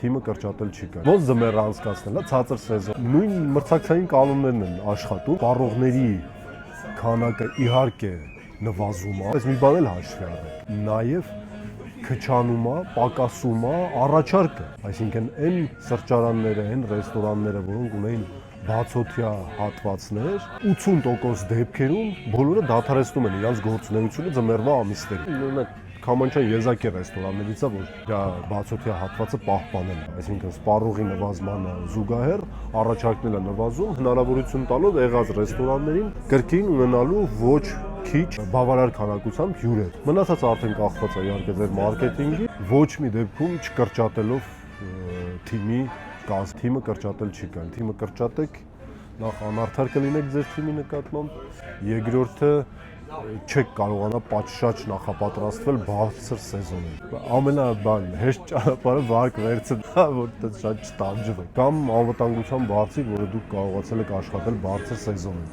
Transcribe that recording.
թիմը կրճատել չի կարող։ Ոնց ձմեռը անցկացնել, ցածր սեզոն։ Նույն մրցակցային կանոններն են աշխատում, սպառողների քանակը իհարկե նվազում է, բայց մի բան էլ հաշվի առեք։ Նաև քչանում է, պակասում է առաջարկը, այսինքն այն սրճարանները, այն ռեստորանները, որոնք ունեն բացօթյա հատվածներ, 80% դեպքերում բոլորը դադարեցնում են իրենց գործունեությունը ձմեռվա ամիսներին։ Քամանչյան եզակի ռեստորաններից է, որ դա բացօթյա հատվածը պահպանել է, այսինքն սպառողի նվազմանը զուգահեռ առաջարկները նվազում, հնարավորություն տալով եղած ռեստորաններին կրկին ունենալու ոչ քիչ բավարար քանակությամբ հյուրեր։ Մնացածը արդեն կախված է իհարկե ձեր մարքեթինգի, ոչ մի դեպքում չկրճատելով թիմի կազմ, թիմը կրճատել չի կարող։ Թիմը կրճատեք, նախ անարդար կլինեք ձեր թիմի նկատմամբ, երկրորդը չեք կարողանա պատշաճ նախապատրաստվել բարձր սեզոնին։ Հեշտ ճանապարհը վարկ վերցնել, որտեղ շատ չտանջվեք, կամ անվտանգության բարձիկ, որը դուք կարողացել եք աշխատել բարձր սեզոնին։